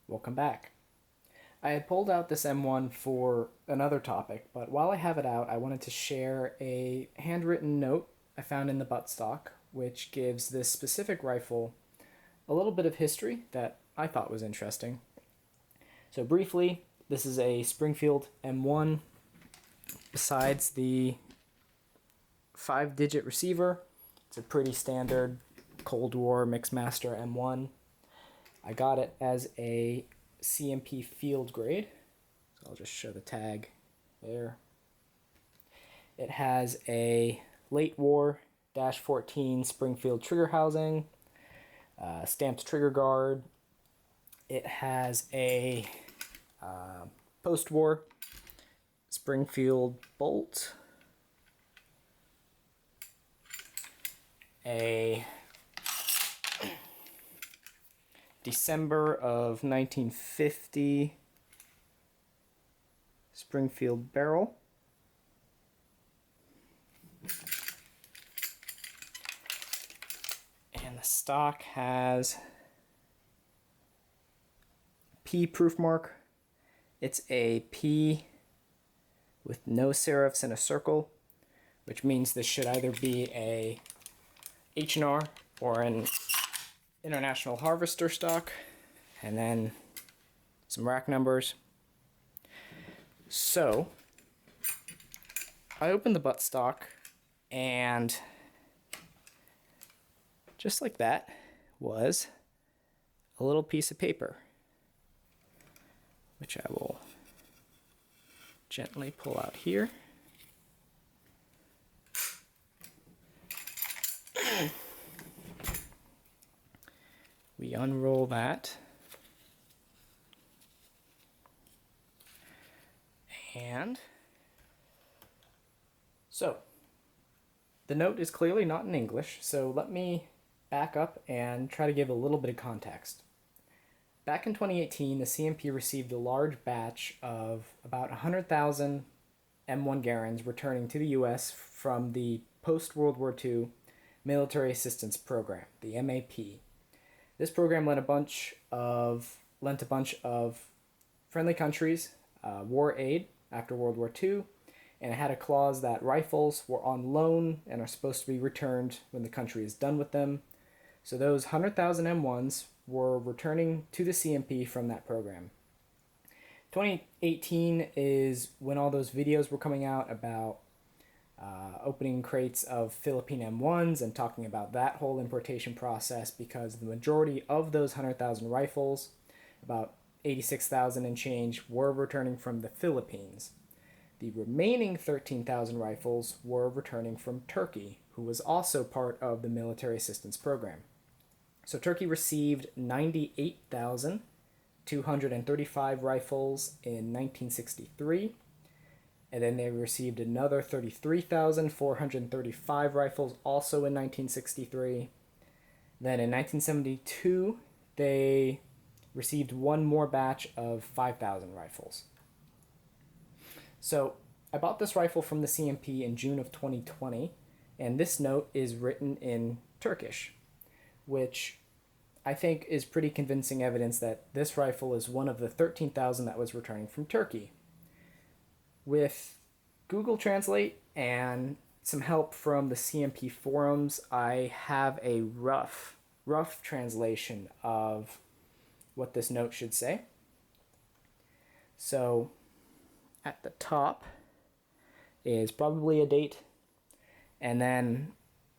Welcome back. I had pulled out this M1 for another topic, but while I have it out, I wanted to share a handwritten note I found in the buttstock, which gives this specific rifle a little bit of history that I thought was interesting. So briefly, this is a Springfield M1. Besides the 5-digit receiver, it's a pretty standard Cold War Mixmaster M1. I got it as a CMP field grade, so I'll just show the tag there. It has a late war -14 Springfield trigger housing, stamped trigger guard. It has a post-war Springfield bolt, a December of 1950 Springfield barrel, and the stock has P proof mark. It's a P with no serifs and a circle, which means this should either be a H&R or an International Harvester stock, and then some rack numbers. So I opened the buttstock, and just like that was a little piece of paper, which I will gently pull out here. We unroll that, and so the note is clearly not in English, so let me back up and try to give a little bit of context. Back in 2018, the CMP received a large batch of about 100,000 M1 Garands returning to the US from the post-World War II Military Assistance Program, the MAP. This program lent a bunch of friendly countries war aid after World War II, and it had a clause that rifles were on loan and are supposed to be returned when the country is done with them. So those 100,000 M1s were returning to the CMP from that program. 2018 is when all those videos were coming out about opening crates of Philippine M1s and talking about that whole importation process, because the majority of those 100,000 rifles, about 86,000 and change, were returning from the Philippines. The remaining 13,000 rifles were returning from Turkey, who was also part of the military assistance program. So Turkey received 98,235 rifles in 1963, and then they received another 33,435 rifles also in 1963. Then in 1972, they received one more batch of 5,000 rifles. So I bought this rifle from the CMP in June of 2020, and this note is written in Turkish, which I think is pretty convincing evidence that this rifle is one of the 13,000 that was returning from Turkey. With Google Translate and some help from the CMP forums, I have a rough translation of what this note should say. So at the top is probably a date, and then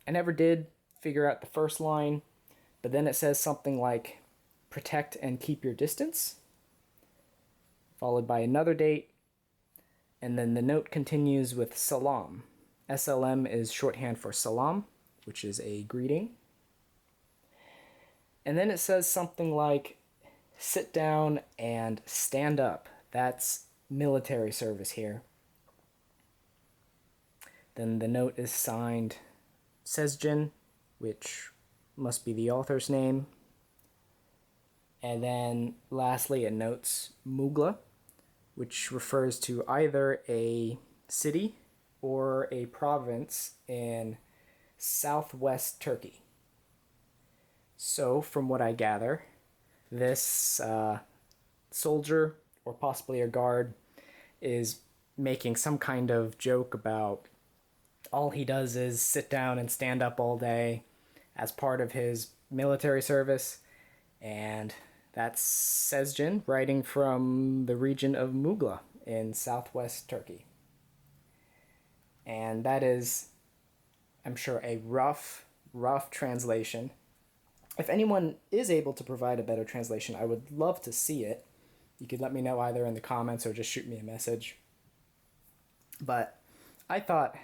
I never did figure out the first line, but then it says something like protect and keep your distance, followed by another date, and then the note continues with salam. SLM is shorthand for salam, which is a greeting. And then it says something like sit down and stand up. That's military service here. Then the note is signed Sezgin, which must be the author's name. And then lastly it notes Mughla, which refers to either a city or a province in southwest Turkey. So from what I gather, this soldier or possibly a guard is making some kind of joke about all he does is sit down and stand up all day as part of his military service. And that's Sezgin, writing from the region of Mughla in southwest Turkey. And that is, I'm sure, a rough translation. If anyone is able to provide a better translation, I would love to see it. You could let me know either in the comments or just shoot me a message. But I thought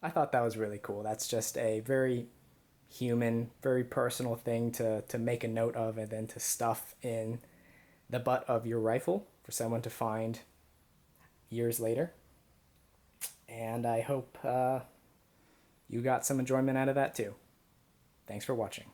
that was really cool. That's just a very human, very personal thing to make a note of and then to stuff in the butt of your rifle for someone to find years later. And I hope you got some enjoyment out of that too. Thanks for watching.